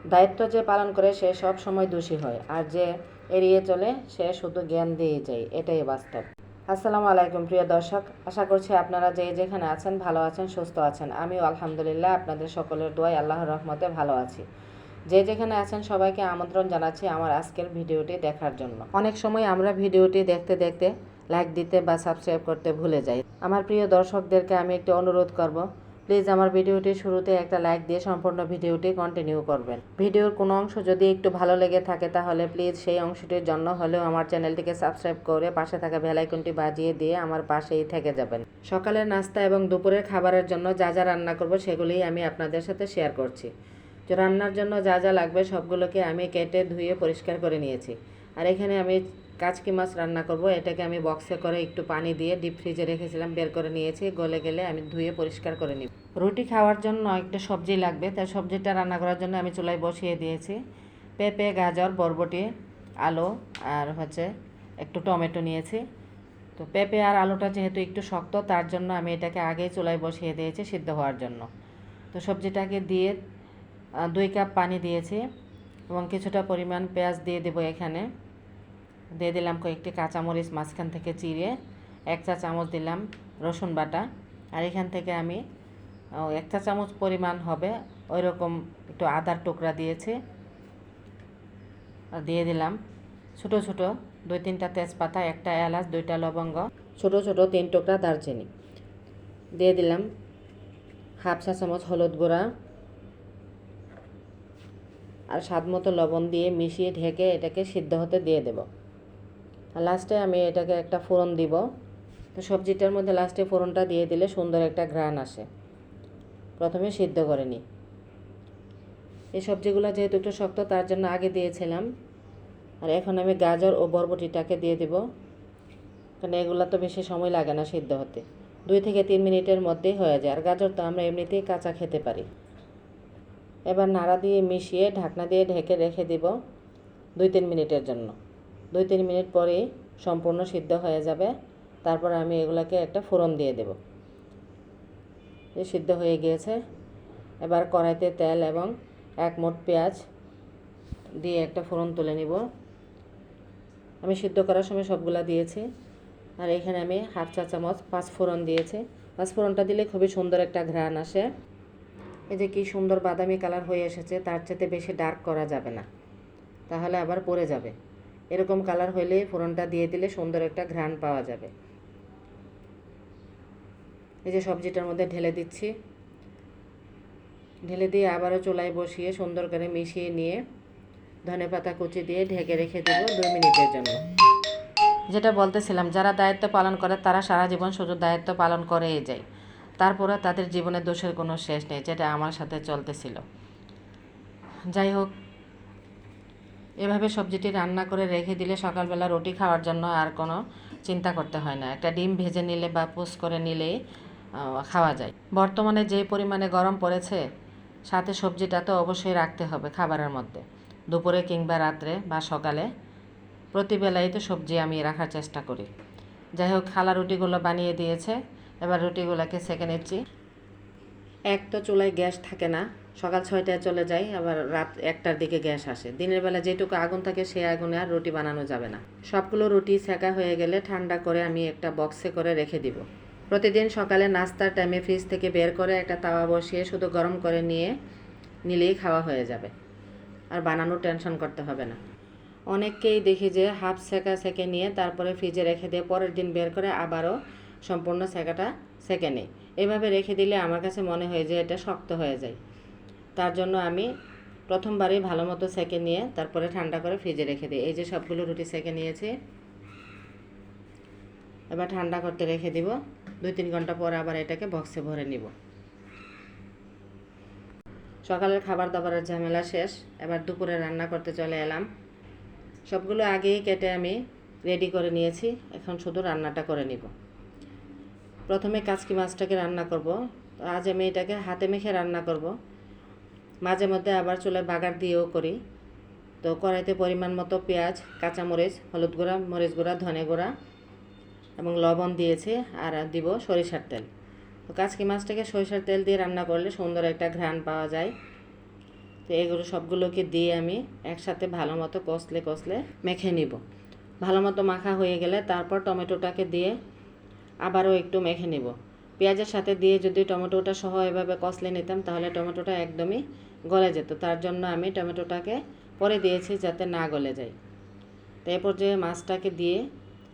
দায়িত্ব যে পালন করে সে সব সময় দোষী হয়, আর যে এড়িয়ে চলে সে শুধু জ্ঞান দিয়ে যায়। এটাই বাস্তব। আসসালামু আলাইকুম প্রিয় দর্শক, আশা করছি আপনারা যে যেখানে আছেন ভালো আছেন, সুস্থ আছেন। আমিও আলহামদুলিল্লাহ আপনাদের সকলের দোয়ায় আল্লাহর রহমতে ভালো আছি। যে যেখানে আছেন সবাইকে আমন্ত্রণ জানাচ্ছি আমার আজকের ভিডিওটি দেখার জন্য। অনেক সময় আমরা ভিডিওটি দেখতে দেখতে লাইক দিতে বা সাবস্ক্রাইব করতে ভুলে যাই। আমার প্রিয় দর্শকদেরকে আমি একটু অনুরোধ করব, প্লিজ আমার ভিডিওটি শুরুতে একটা লাইক দিয়ে সম্পূর্ণ ভিডিওটি কন্টিনিউ করবেন। ভিডিওর কোনো অংশ যদি একটু ভালো লেগে থাকে তাহলে প্লিজ সেই অংশটির জন্য হলেও আমার চ্যানেলটিকে সাবস্ক্রাইব করে পাশে থাকা বেল আইকনটি বাজিয়ে দিয়ে আমার পাশেই থেকে যাবেন। সকালের নাস্তা এবং দুপুরের খাবারের জন্য যা যা রান্না করব সেগুলিই আমি আপনাদের সাথে শেয়ার করছি। তো রান্নার জন্য যা যা লাগবে সবগুলোকে আমি কেটে ধুয়ে পরিষ্কার করে নিয়েছি। আর এখানে আমি কাচকি মাছ রান্না করব। এটাকে আমি বক্সে করে একটু পানি দিয়ে ডিপ ফ্রিজে রেখেছিলাম, বের করে নিয়েছি। গলে গেলে আমি ধুয়ে পরিষ্কার করে নিব। রুটি খাওয়ার জন্য একটা সবজি লাগবে, তাই সবজিটা রান্না করার জন্য আমি চুলায় বসিয়ে দিয়েছি। পেঁপে, গাজর, বরবটি, আলু আর একটু টমেটো নিয়েছি। তো পেঁপে আর আলুটা যেহেতু একটু শক্ত, তার জন্য আমি এটাকে আগেই চুলায় বসিয়ে দিয়েছি সিদ্ধ হওয়ার জন্য। তো সবজিটাকে দিয়ে 2 কাপ পানি দিয়েছি এবং কিছুটা পরিমাণ পেঁয়াজ দিয়ে দেবো। এখানে দিয়ে দিলাম কয়েকটি কাঁচামরিচ মাঝখান থেকে চিড়ে, 1 চা চামচ দিলাম রসুন বাটা। আর এখান থেকে আমি 1 চা চামচ পরিমাণ হবে ওই রকম একটু আদার টুকরা দিয়েছি। আর দিয়ে দিলাম ছোটো ছোটো 2-3টা তেজপাতা, 1টা এলাচ, 2টা লবঙ্গ, ছোটো ছোটো 3 টুকরা দারচিনি। দিয়ে দিলাম 1/2 চা চামচ হলুদ গুঁড়া আর স্বাদ মতো লবণ দিয়ে মিশিয়ে ঢেকে এটাকে সিদ্ধ হতে দিয়ে দেব। আর লাস্টে আমি এটাকে একটা ফোড়ন দিব। তো সবজিটার মধ্যে লাস্টে ফোড়নটা দিয়ে দিলে সুন্দর একটা ঘ্রাণ আসে। প্রথমে সিদ্ধ করে নিই। এই সবজিগুলো যেহেতু একটু শক্ত তার জন্য আগে দিয়েছিলাম। আর এখন আমি গাজর ও বরবটিটাকে দিয়ে দেব, কারণ এগুলো তো বেশি সময় লাগে না সিদ্ধ হতে, 2 থেকে 3 মিনিটের মধ্যেই হয়ে যায়। আর গাজর তো আমরা এমনিতেই কাঁচা খেতে পারি। এবার নাড়া দিয়ে মিশিয়ে ঢাকনা দিয়ে ঢেকে রেখে দিব 2-3 মিনিটের জন্য। 2-3 মিনিট পরেই সম্পূর্ণ সিদ্ধ হয়ে যাবে। তারপর আমি এগুলোকে একটা ফোড়ন দিয়ে দেব। এই সিদ্ধ হয়ে গিয়েছে। এবার কড়াইতে তেল এবং 1 মুঠ পেঁয়াজ দিয়ে একটা ফোড়ন তুলে নিব। আমি সিদ্ধ করার সময় সবগুলা দিয়েছি। আর এখানে আমি 1/2 চা চামচ 5 ফোড়ন দিয়েছি। 5 ফোড়নটা দিলে খুবই সুন্দর একটা ঘ্রাণ আসে। এই যে কি সুন্দর বাদামি কালার হয়ে এসেছে, তার চেয়ে বেশি ডার্ক করা যাবে না, তাহলে আবার পড়ে যাবে। এরকম কালার হলে ফোড়নটা দিয়ে দিলে সুন্দর একটা ঘ্রাণ পাওয়া যাবে। এই যে সবজিটার মধ্যে ঢেলে দিচ্ছি। ঢেলে দিয়ে আবারও চুলায় বসিয়ে সুন্দর করে মিশিয়ে নিয়ে ধনেপাতা কুচি দিয়ে ঢেকে রেখে দেব 2 মিনিটের জন্য। যেটা বলতেছিলাম, যারা দায়িত্ব পালন করে তারা সারা জীবন শুধু দায়িত্ব পালন করেই যায়, তারপরে তাদের জীবনে দোষের কোনো শেষ নেই, যেটা আমার সাথে চলতেছিল। যাই হোক, এভাবে সবজিটি রান্না করে রেখে দিলে সকালবেলা রুটি খাওয়ার জন্য আর কোনো চিন্তা করতে হয় না। একটা ডিম ভেজে নিলে বা পোস্ট করে নিলেই খাওয়া যায়। বর্তমানে যে পরিমাণে গরম পড়েছে, সাথে সবজিটা তো অবশ্যই রাখতে হবে খাবারের মধ্যে। দুপুরে কিংবা রাত্রে বা সকালে প্রতিবেলাই তো সবজি আমি রাখার চেষ্টা করি। যাই হোক, খালা রুটিগুলো বানিয়ে দিয়েছে। এবার রুটিগুলোকে সেঁকে নিচ্ছি। এক তো চুলায় গ্যাস থাকে না, সকাল 6টায় চলে যায়, আবার রাত 1টার দিকে গ্যাস আসে। দিনের বেলা যেটুকু আগুন থাকে সেই আগুনে আর রুটি বানানো যাবে না। সবগুলো রুটি সেঁকা হয়ে গেলে ঠান্ডা করে আমি একটা বক্সে করে রেখে দিব। প্রতিদিন সকালে নাস্তার টাইমে ফ্রিজ থেকে বের করে একটা তাওয়া বসিয়ে শুধু গরম করে নিলেই খাওয়া হয়ে যাবে, আর বানানোর টেনশন করতে হবে না। অনেককেই দেখি যে হাফ সেঁকে নিয়ে তারপরে ফ্রিজে রেখে দিয়ে পরের দিন বের করে আবারও সম্পূর্ণ সেঁকাটা সেঁকে নেই। এভাবে রেখে দিলে আমার কাছে মনে হয় যে এটা শক্ত হয়ে যায়। তার জন্য আমি প্রথমবারই ভালো মতো সেঁকে নিয়ে তারপরে ঠান্ডা করে ফ্রিজে রেখে দিই। এই যে সবগুলো রুটি সেঁকে নিয়েছি, এবার ঠান্ডা করতে রেখে দিব। 2-3 ঘন্টা পর আবার এটাকে বক্সে ভরে নিব। সকালের খাবার দাবারের ঝামেলা শেষ। এবার দুপুরে রান্না করতে চলে এলাম। সবগুলো আগেই কেটে আমি রেডি করে নিয়েছি, এখন শুধু রান্নাটা করে নিব। প্রথমে কাচকি মাছটাকে রান্না করব। আজ আমি এটাকে হাতে মেখে রান্না করব। মাঝে মধ্যে আবার চুলায় বাগার দিয়েও করি। তো কড়াইতে পরিমাণ মতো পেঁয়াজ, কাঁচামরিচ, হলুদ গুঁড়া, মরিচ গুঁড়া, ধনে গুঁড়া এবং লবণ দিয়েছি। আর দিব সরিষার তেল। তো কাচকি মাছটাকে সরিষার তেল দিয়ে রান্না করলে সুন্দর একটা ঘ্রাণ পাওয়া যায়। তো তো এগুলো সবগুলোকে দিয়ে আমি একসাথে ভালো মতো কষলে মেখে নিব। ভালো মতো মাখা হয়ে গেলে তারপর টমেটোটাকে দিয়ে আবারও একটু মেখে নিব। পেঁয়াজের সাথে দিয়ে যদি টমেটোটা সহ এভাবে কষলে নিতাম তাহলে টমেটোটা একদমই গলে যেত। তার জন্য আমি টমেটোটাকে পরে দিয়েছি যাতে না গলে যায়। তো এই পর্যায়ে মাছটাকে দিয়ে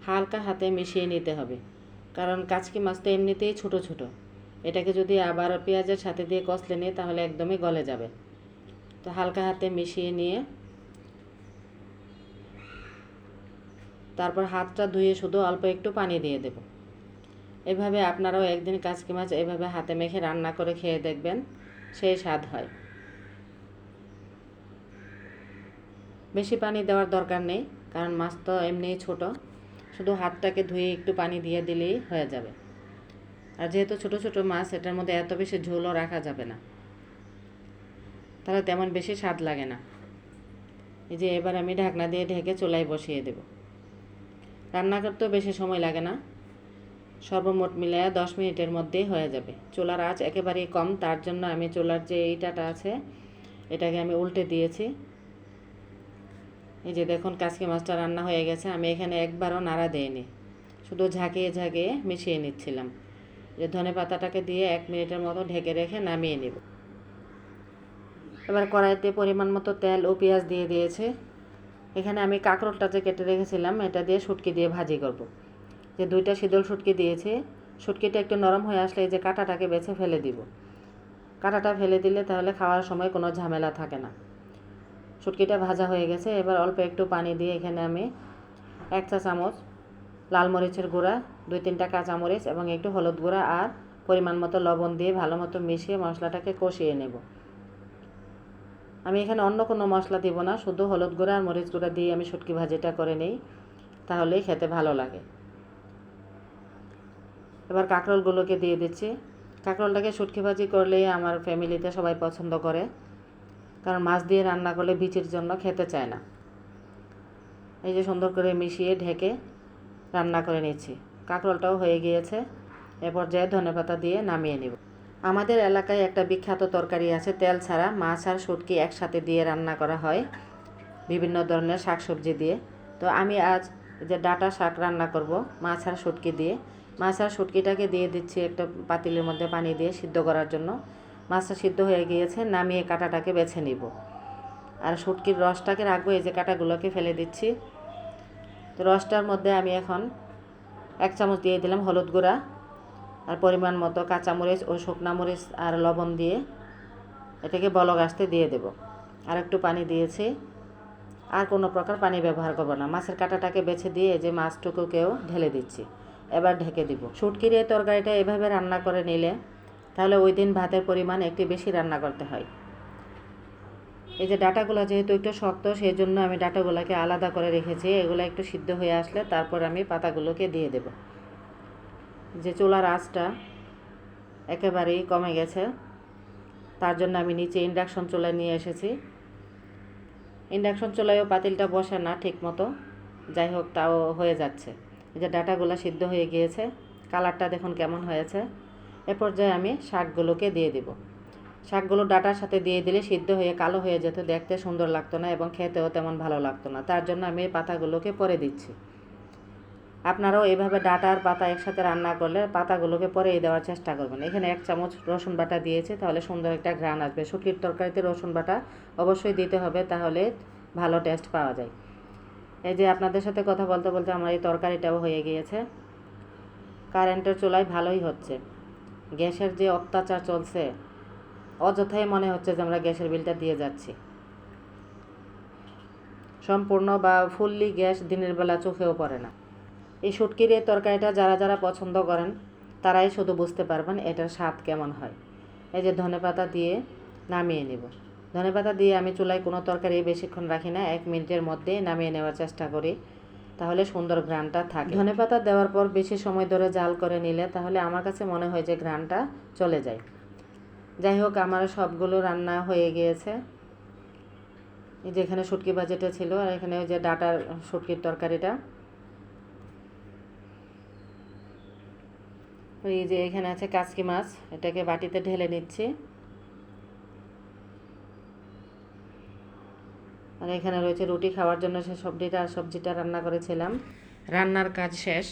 হালকা হাতে মিশিয়ে নিতে হবে, কারণ কাচকি মাছ তো এমনিতেই ছোটো ছোটো। এটাকে যদি আবার পেঁয়াজের সাথে দিয়ে কষলে নিই তাহলে একদমই গলে যাবে। তো হালকা হাতে মিশিয়ে নিয়ে তারপর হাতটা ধুয়ে শুধু অল্প একটু পানি দিয়ে দেব। এভাবে আপনারাও একদিন কাচকি মাছ এভাবে হাতে মেখে রান্না করে খেয়ে দেখবেন, সেই স্বাদ হয়। বেশি পানি দেওয়ার দরকার নেই, কারণ মাছ তো এমনিই ছোট, শুধু হাতটাকে ধুয়ে একটু পানি দিয়ে দিলেই হয়ে যাবে। আর যেহেতু ছোট ছোট মাছ, এটার মধ্যে এত বেশি ঝোলও রাখা যাবে না, তাহলে তেমন বেশি স্বাদ লাগে না। এই যে এবার আমি ঢাকনা দিয়ে ঢেকে চুলায় বসিয়ে দেব। রান্না করতেও বেশি সময় লাগে না, সর্বমোট মিলায়া 10 মিনিটের মধ্যেই হয়ে যাবে। চুলার আঁচ একেবারেই কম, তার জন্য আমি চুলার যে ইটাটা আছে এটাকে আমি উল্টে দিয়েছি। এই যে দেখুন কাচকি মাছটা রান্না হয়ে গেছে। আমি এখানে একবারও নাড়া দেইনি, শুধু ঝাঁকিয়ে মিশিয়ে নিচ্ছিলাম। যে ধনে পাতাটাকে দিয়ে 1 মিনিটের মতো ঢেকে রেখে নামিয়ে নেব। এবার কড়াইতে পরিমাণ মতো তেল ও পেঁয়াজ দিয়ে দিয়েছে। এখানে আমি কাঁকরোলটা যে কেটে রেখেছিলাম এটা দিয়ে শুটকি দিয়ে ভাজি করব। যে 2টা শীতল শুটকি দিয়েছি, শুটকিটা একটু নরম হয়ে আসলে এই যে কাঁটাটাকে বেছে ফেলে দিব। কাঁটাটা ফেলে দিলে তাহলে খাওয়ার সময় কোনো ঝামেলা থাকে না। শুটকিটা ভাজা হয়ে গেছে। এবার অল্প একটু পানি দিয়ে এখানে আমি 1 চা চামচ লাল মরিচের গুঁড়া, 2-3টা কাঁচামরিচ এবং একটু হলুদ গুঁড়া আর পরিমাণ মতো লবণ দিয়ে ভালো মতো মিশিয়ে মশলাটাকে কষিয়ে নেব। আমি এখানে অন্য কোনো মশলা দিব না, শুধু হলুদ গুঁড়া আর মরিচ গুঁড়া দিয়ে আমি শুটকি ভাজিটা করে নিই, তাহলেই খেতে ভালো লাগে। এবার কাঁকরোলগুলোকে দিয়ে দিচ্ছি। কাঁকরোলটাকে শুটকি ভাজি করলেই আমার ফ্যামিলিতে সবাই পছন্দ করে, কারণ মাছ দিয়ে রান্না করলে বিচির জন্য খেতে চায় না। এই যে সুন্দর করে মিশিয়ে ঢেকে রান্না করে নিচ্ছি। কাঁকরোলটাও হয়ে গিয়েছে। এ পর্যায়ে ধনেপাতা দিয়ে নামিয়ে নেব। আমাদের এলাকায় একটা বিখ্যাত তরকারি আছে, তেল ছাড়া মাছ আর শুটকি একসাথে দিয়ে রান্না করা হয় বিভিন্ন ধরনের শাকসবজি দিয়ে। তো আমি আজ যে ডাঁটা শাক রান্না করব মাছ আর শুটকি দিয়ে। মাছ আর শুটকিটাকে দিয়ে দিচ্ছি একটা পাতিলের মধ্যে পানি দিয়ে সিদ্ধ করার জন্য। মাছটা সিদ্ধ হয়ে গিয়েছে, নামিয়ে কাঁটাটাকে বেছে নিব। আর শুটকির রসটাকে রাখবো, এই যে কাঁটাগুলোকে ফেলে দিচ্ছি। তো রসটার মধ্যে আমি এখন 1 চামচ দিয়ে দিলাম হলুদ গুঁড়া আর পরিমাণ মতো কাঁচামরিচ ও শুকনা মরিচ আর লবণ দিয়ে এটাকে বলক আসতে দিয়ে দেব। আর একটু পানি দিয়েছি, আর কোনো প্রকার পানি ব্যবহার করব না। মাছের কাঁটাটাকে বেছে দিয়ে এই যে মাছটুকুকেও ঢেলে দিচ্ছি। এবার ঢেকে দিব। শুটকির এই তরকারিটা এভাবে রান্না করে নিলে তাহলে ওই দিন ভাতের পরিমাণ একটু বেশি রান্না করতে হয়। এই যে ডাঁটাগুলো যেহেতু একটু শক্ত, সেই জন্য আমি ডাঁটাগুলোকে আলাদা করে রেখেছি। এগুলো একটু সিদ্ধ হয়ে আসলে তারপর আমি পাতাগুলোকে দিয়ে দেব। যে চুলার আঁচটা একেবারেই কমে গেছে, তার জন্য আমি নিচে ইন্ডাকশন চুলায় নিয়ে এসেছি। ইন্ডাকশন চুলায়ও পাতিলটা বসে না ঠিক মতো, যাই হোক তাও হয়ে যাচ্ছে। এই যে ডাঁটাগুলো সিদ্ধ হয়ে গিয়েছে, কালারটা দেখুন কেমন হয়েছে। এ পর্যায়ে আমি শাকগুলোকে দিয়ে দেব। শাকগুলো ডাঁটার সাথে দিয়ে দিলে সিদ্ধ হয়ে কালো হয়ে যেত, দেখতে সুন্দর লাগতো না এবং খেতেও তেমন ভালো লাগতো না। তার জন্য আমি পাতাগুলোকে পরে দিচ্ছি। আপনারাও এভাবে ডাঁটা আর পাতা একসাথে রান্না করলে পাতাগুলোকে পরেই দেওয়ার চেষ্টা করবেন। এখানে 1 চামচ রসুন বাটা দিয়েছি, তাহলে সুন্দর একটা ঘ্রাণ আসবে। শুটকির তরকারিতে রসুন বাটা অবশ্যই দিতে হবে, তাহলে ভালো টেস্ট পাওয়া যায়। এই যে আপনাদের সাথে কথা বলতে বলতে আমার এই তরকারিটাও হয়ে গিয়েছে। কারেন্টের চুলায় ভালোই হচ্ছে, গ্যাসের যে অত্যাচার চলছে অযথাই মনে হচ্ছে যে আমরা গ্যাসের বিলটা দিয়ে যাচ্ছি। সম্পূর্ণ বা ফুললি গ্যাস দিনের বেলা চোখেও পড়ে না। এই শুটকির এই তরকারিটা যারা যারা পছন্দ করেন তারাই শুধু বুঝতে পারবেন এটার স্বাদ কেমন হয়। এই যে ধনেপাতা দিয়ে নামিয়ে নেব। ধনেপাতা দিয়ে আমি চুলায় কোনো তরকারি বেশিক্ষণ রাখি না, 1 মিনিটের মধ্যেই নামিয়ে নেওয়ার চেষ্টা করি, তাহলে সুন্দর ঘ্রাণটা থাকে। ধনেপাতা দেওয়ার পর বেশি সময় ধরে জাল করে নিলে তাহলে আমার কাছে মনে হয় যে ঘ্রাণটা চলে যায়। যাই হোক, আমার সবগুলো রান্না হয়ে গিয়েছে। এই যে এখানে শুটকি ভাজিটা ছিল, আর এখানে ওই যে ডাঁটার শুটকির তরকারিটা। এই যে এখানে আছে কাচকি মাছ, এটাকে বাটিতে ঢেলে নিচ্ছি। আর এখানে রয়েছে রুটি খাওয়ার জন্য সে সবজিটা রান্না করেছিলাম। রান্নার কাজ শেষ,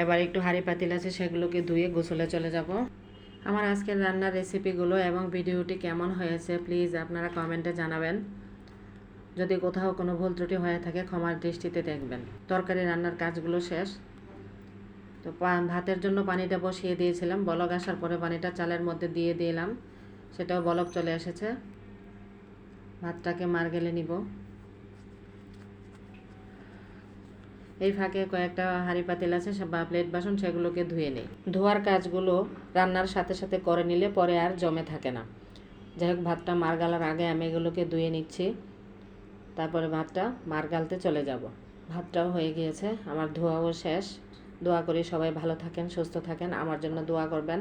এবার একটু হাঁড়ি পাতিল আছে সেগুলোকে ধুয়ে গোসলে চলে যাব। আমার আজকের রান্নার রেসিপিগুলো এবং ভিডিওটি কেমন হয়েছে প্লিজ আপনারা কমেন্টে জানাবেন। যদি কোথাও কোনো ভুল ত্রুটি হয়ে থাকে ক্ষমার দৃষ্টিতে দেখবেন। তরকারি রান্নার কাজগুলো শেষ। তো ভাতের জন্য পানিটা বসিয়ে দিয়েছিলাম, বলক আসার পরে পানিটা চালের মধ্যে দিয়ে দিলাম, সেটাও বলক চলে এসেছে। ভাতটাকে মারগেলে নিব। এই ফাঁকে কয়েকটা হাঁড়ি পাতিল আছে বা প্লেট বাসন সেগুলোকে ধুয়ে নিই। ধোয়ার কাজগুলো রান্নার সাথে সাথে করে নিলে পরে আর জমে থাকে না। যাই হোক, ভাতটা মার গালার আগে আমি এগুলোকে ধুয়ে নিচ্ছি, তারপরে ভাতটা মার গালতে চলে যাব। ভাতটাও হয়ে গিয়েছে, আমার ধোয়াও শেষ। দোয়া করি সবাই ভালো থাকেন, সুস্থ থাকেন, আমার জন্য দোয়া করবেন।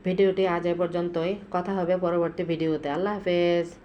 ভিডিওটি আজ এ পর্যন্তই, কথা হবে পরবর্তী ভিডিওতে। আল্লাহ হাফেজ।